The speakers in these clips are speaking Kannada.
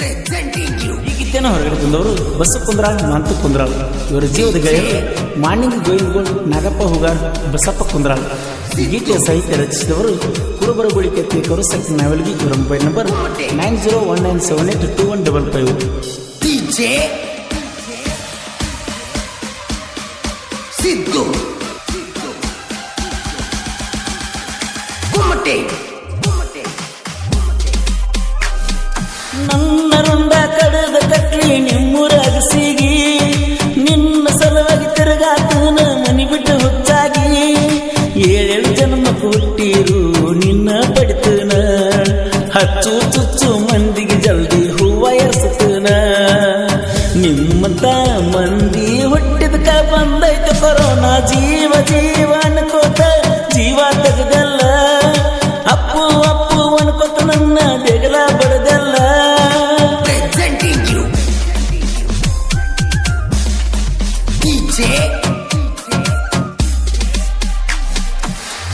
ಈ ಗೀತೆಯನ್ನು ಹೊರಗಡೆ ತಂದವರು ಬಸಪ್ಪ ಕುಂದ್ರಾಳ್ ಮಂತು ಕುಂದ್ರಾಳ್. ಇವರ ಜೀವದ ಗೆಳೆಯರು ಮಾಣಿಂಗ್ ಗೋವಿಂದಗೋಳ್, ನಾಗಪ್ಪ ಹುಗಾರ್, ಬಸಪ್ಪ ಕುಂದ್ರಾಳ್. ಈ ಗೀತೆಯ ಸಾಹಿತ್ಯ ರಚಿಸಿದವರು ಕುರುಬರಗುಳಿ ಕೆತ್ತಿಯವರು ಸೆಕ್ಟ್ ನಾವೆಲ್ಗಿ. ಇವರ ಮೊಬೈಲ್ ನಂಬರ್ 9019782155. ಸಿದ್ದು ಕುಮಟೆ ನನ್ನ ರುಂಡ ಕಡದ ಕಟ್ಲಿ ನಿಮ್ಮೂರ ಅಗಸಿಗಿ, ನಿನ್ನ ಸಲುವಾಗಿ ತಿರುಗಾತನ ಮನಿ ಬಿಟ್ಟು ಹುಚ್ಚಾಗಿ. 7 ಜನ್ಮ ಕೊಟ್ಟಿರು ನಿನ್ನ ಪಡಿತನ, ಹಚ್ಚು ಚುಚ್ಚು ಮಂದಿಗೆ ಜಲ್ದಿ ಹೂವ ಎರ್ಸತನ. ನಿಮ್ಮಂತ ಮಂದಿ ಹುಟ್ಟಿದಕ ಬಂದೈತೆ ಕೊರೋನಾ, ಜೀವ ಜೀವ ಅನ್ಕೋತ ಜೀವ ತೆಗೆದಲ್ಲ. ಅಪ್ಪು ಅಪ್ಪು ಅನ್ಕೋತ ನನ್ನ ದೇಗಲ ಬಡದಲ್ಲ.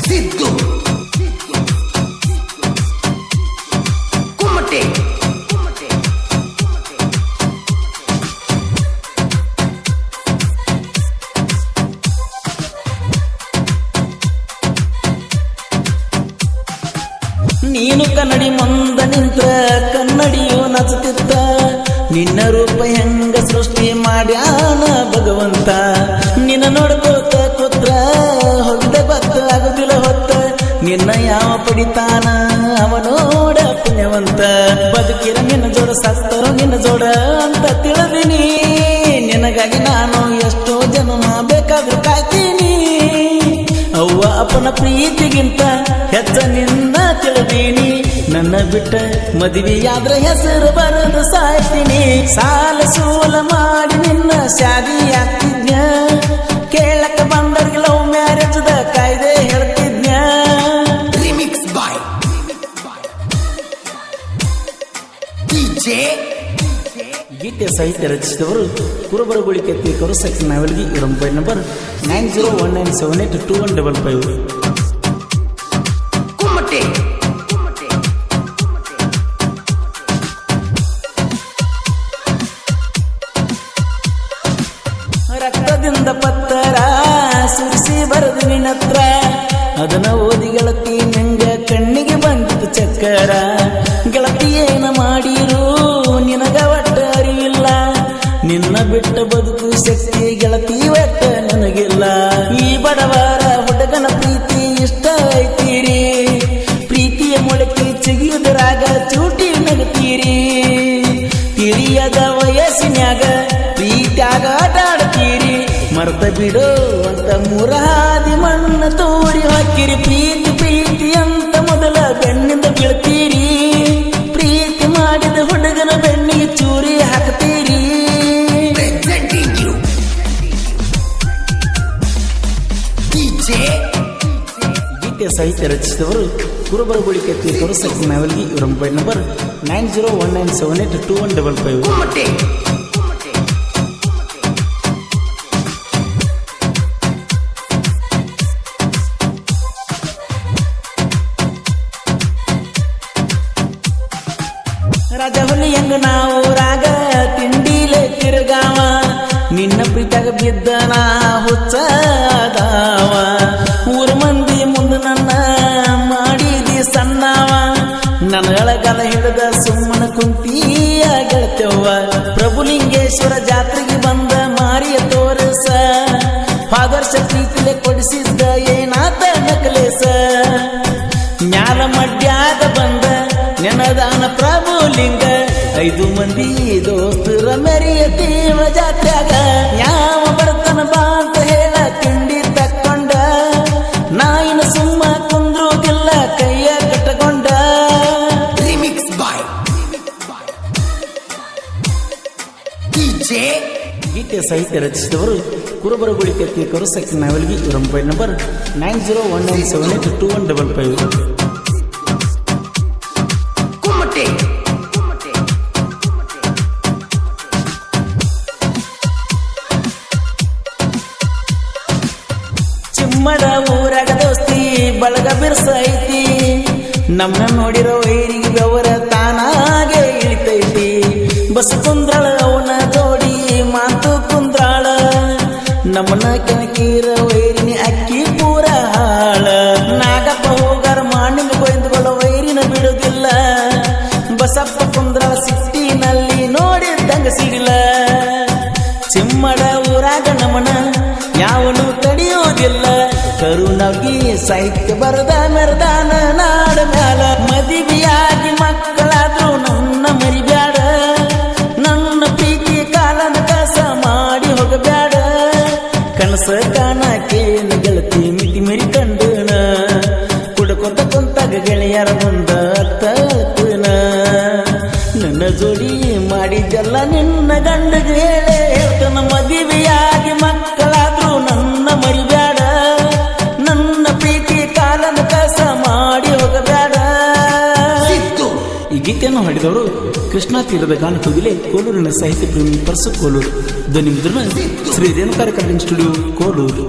ಸಿದ್ದು ಕುಮಟೆ ನೀನು ಕನ್ನಡಿ ಮುಂದ ನಿಂತ ಕನ್ನಡಿಯು ನಚುತ್ತಿತ್ತ. ನಿನ್ನ ರೂಪ ಹೆಂಗ ಸೃಷ್ಟಿ ಮಾಡ್ಯಾನ ಭಗವಂತ. ನಿನ್ನ ನೋಡ್ಕೋತ ಕೂತ್ರ ಹೋಗಿದ ಗೊತ್ತ ಆಗುದಿಲ್ಲ ಹೊತ್ತ. ನಿನ್ನ ಯಾವ ಪಡಿತಾನ ಅವನೋಡ ಪುಣ್ಯವಂತ. ಬದುಕಿರ ನಿನ್ನ ಜೋಡ ಸತ್ತರೋ ನಿನ್ನ ಜೋಡ ಅಂತ ತಿಳಿದೀನಿ. ನಿನಗಾಗಿ ನಾನು ಎಷ್ಟೋ ಜನ್ಮ ಬೇಕಾದ್ರೂ ಕಾಯ್ತೀನಿ. ಅವ್ವ ಅಪ್ಪನ ಪ್ರೀತಿಗಿಂತ ಹೆಚ್ಚ ನಿನ್ನ ತಿಳಿದೀನಿ. ನನ್ನ ಬಿಟ್ಟ ಮದುವೆಯಾದ್ರೆ ಹೆಸರು ಬರೆದು ಸಾಯ್ತೀನಿ. ಸಾಲ ಸೂಲ ಮಾಡಿ ನಿನ್ನ ಶಾದಿ ಆಗ್ತಿದ್ನ. ಕೇಳಕ ಬಂದರ್ಗೆ ಲವ್ ಮ್ಯಾರೇಜ್ದ ಕಾಯ್ದೆ ಹೇಳ್ತಿದ್ನ. ರಿಮಿಕ್ಸ್ ಬಾಯ್ ಡಿಜೆ. ಗೀತೆ ಸಾಹಿತ್ಯ ರಚಿಸಿದವರು ಕುರುಬರಗುಳಿ ಕೆತ್ತಿಯವರು ಸೆಕ್ಟ್ ನಾವೆಲ್ಗಿ. ಇವರ ಮೊಬೈಲ್ ನಂಬರ್ 9019782155. ಕುಮಟೆ ರಕ್ತದಿಂದ ಪತ್ತರ ಸುರಿಸಿ ಬರೆದು ನಿನ್ನತ್ರ. ಅದನ್ನ ಓದಿ ಗೆಳತಿ ನಂಗ ಕಣ್ಣಿಗೆ ಬಂದಿತ್ತು ಚಕ್ಕರ. ಗೆಳತಿ ಏನ ಮಾಡಿರು ನಿನಗ ಒಟ್ಟ ಅರಿವಿಲ್ಲ. ನಿನ್ನ ಬಿಟ್ಟ ಬದುಕು ಶಕ್ತಿ ಗೆಳತಿ ಒಟ್ಟ ನನಗಿಲ್ಲ. ಈ ಬಡವರ ಹುಡುಗನ ಪ್ರೀತಿ ಇಷ್ಟ ಐತೀರಿ. ಪ್ರೀತಿಯ ಮೊಳಕೆ ಚಿಗಿಯುವುದರಾಗ ಚೂಟಿ ನಗತೀರಿ. ತಿಳಿಯದ ವಯಸ್ಸಿನ್ಯಾಗ ಪ್ರೀತ್ಯಾಗ ಆಟ ಆಡ್ತೀರಿ. ಮರ್ತ ಬಿಡು ಅಂತ ಮೂರಾದಿ ಮಣ್ಣ ತೋಡಿ ಹಾಕಿರಿ. ಪ್ರೀತಿ ಪ್ರೀತಿ ಅಂತ ಮೊದಲ ಬೆನ್ನಿಂದ ಬೀಳ್ತೀರಿ. ಪ್ರೀತಿ ಮಾಡಿದ ಹುಡುಗನ ಬೆನ್ನಿಗೆ ಚೂರಿ ಹಾಕ್ತೀರಿ. ಗೀತೆ ಸಾಹಿತ್ಯ ರಚಿಸಿದವರು ಕುರುಬರಗುಳಿ ಕೆತ್ತಿಯವರು ಸೆಕ್ಟ್ ನಾವೆಲ್ಗಿ. ಇವರ ಮೊಬೈಲ್ ನಂಬರ್ 9019782155. ಕುಮಟೆ ರಾಜ ಹುಲಿ ಹೆಂಗ ನಾವು ರಾಗ ತಿಂಡಿಲೆ ತಿರುಗಾವ. ನಿನ್ನ ಪ್ರೀತಾಗ ಬಿದ್ದ ನಾ ಹುಚ್ಚದಾವ. ಊರ ಮಂದಿ ಮುಂದ ನನ್ನ ಮಾಡಿದಿ ಸಣ್ಣವ. ನನಗಳಗಲ ಹಿಡಿದ ಸುಮ್ಮನ ಕುಂತಿಯ ಗೆಳತವ್ವ. ಪ್ರಭುಲಿಂಗೇಶ್ವರ ಜಾತ್ರೆಗೆ ಬಂದ ಮಾರಿಯ ತೋರಸ. ಫಾದರ್ಶ ಪ್ರೀತಿಲೆ ಕೊಡಿಸಿದ್ದ ಏನಾತ ನಕಲೇಸ. ಮ್ಯಾಲ ಮಡ್ಯಾಗ ಬಂದ ನೆನದಾನ ಪ್ರಭುಲಿಂಗ. 5 ಮಂದಿ ದೋಸ್ತರ ಮೆರಿಯ ದೇವ ಜಾತ್ರೆಯಾಗ. ಯಾವ ಬರ್ತನ ಬಾ ಅಂತ ಹೇಳ ತಿಂಡಿ ತಕ್ಕೊಂಡ. ನಾಯಿನ ಸುಮ್ಮ ಕುಂದ್ರುದಿಲ್ಲ ಕೈಯ ಕಟ್ಟಕೊಂಡ. ರಿಮಿಕ್ಸ್ ಬಾಯ್ ಡಿಜೆ. ಗೀತೆ ಸಾಹಿತ್ಯ ರಚಿಸಿದವರು ಕುರುಬರಗುಳಿ ಕೆತ್ತಿಯವರು ಸೆಕ್ಟ್ ನಾವೆಲ್ಗಿ. ಇವರ ಮೊಬೈಲ್ ನಂಬರ್ 9019782155. ಕುಮಟೆ ಚಿಮ್ಮಡ ಊರಾಗ ದೋಸ್ತಿ ಬಳಗ ಬಿರ್ಸೈತಿ. ನಮ್ಮ ನೋಡಿರೋ ವೈರಿಗೆ ಬೆವರ ತಾನಾಗೆ ಇಳಿತೈತಿ. ಬಸ ಕುಂದ್ರಾಳ ಅವನ ಜೋಡಿ ಮಾತು ಕುಂದ್ರಾಳ ನಮ್ಮನ ಕೆಣಕೀರ ವೈರಿನಿ ಅಕ್ಕಿ ಪೂರ ಹಾಳ ನಾಗಪ್ಪ ಹೋಗಾರ ಮಾಣಿಂಗ ಗೋವಿಂದಗೊಳ್ಳ ವೈರಿನ ಬಿಡುದಿಲ್ಲ ಬಸಪ್ಪ ಕುಂದ್ರಾಳ ಸಿಟ್ಟಿನಲ್ಲಿ ನೋಡಿದ್ದಂಗ ಸಿಡಿಲ ಚಿಮ್ಮಡ ಊರಾಗ ನಮನ ಯಾವನು ತಡೆಯೋದಿಲ್ಲ ಕರುಣಗಿ ಸಾಹಿತ್ಯ ಬರದ ಮೆರದಾನ ನಾಡ ಮ್ಯಾಲ ಮದುವೆಯಾಗಿ ಮಕ್ಕಳಾದ್ರೂ ನನ್ನ ಮರಿಬ್ಯಾಡ ನನ್ನ ಪ್ರೀತಿ ಕಾಲನ ಕಸ ಮಾಡಿ ಹೋಗಬ್ಯಾಡ ಕನಸ ಕಾಣಕೇನ ಗೆಳತಿ ಮಿತಿ ಮಿರಿ ಕಂಡನ ಕುಡ್ಕೊಂತ ಕುಂತಾಗ ಗೆಳೆಯರ ಮುಂದ ತಳ್ತನ ನನ್ನ ಜೋಡಿ ಮಾಡಿದ್ದೆಲ್ಲ ನಿನ್ನ ಗಂಡಗ ಹೇಳೇ ಹೇಳ್ತನ ಮದುವೆಯಾಗಿ ಮಕ್ಕಳಾದ್ರೂ ನನ್ನ ಮರಿಬ್ಯಾಡ ನನ್ನ ಪ್ರೀತಿ ಕಾಲನ ಕಸ ಮಾಡಿ ಹೋಗಬ್ಯಾಡ. ಸಿದ್ದು ಈ ಗೀತೆಯನ್ನು ಹಾಡಿದವರು ಕೃಷ್ಣಾ ತೀರದ ಗಾನ ಕೋಗಿಲೆ ಕೋಲೂರಿನ ಸಾಹಿತ್ಯ ಪ್ರೇಮಿ ಪರಸು ಕೋಲೂರು ಧ್ವನಿ ಮುದ್ರಣ ಶ್ರೀ ರೇಣುಕಾರ ಕಲ್ಲಿಂಗ್ ಸ್ಟುಡಿಯೋ ಕೋಲೂರು.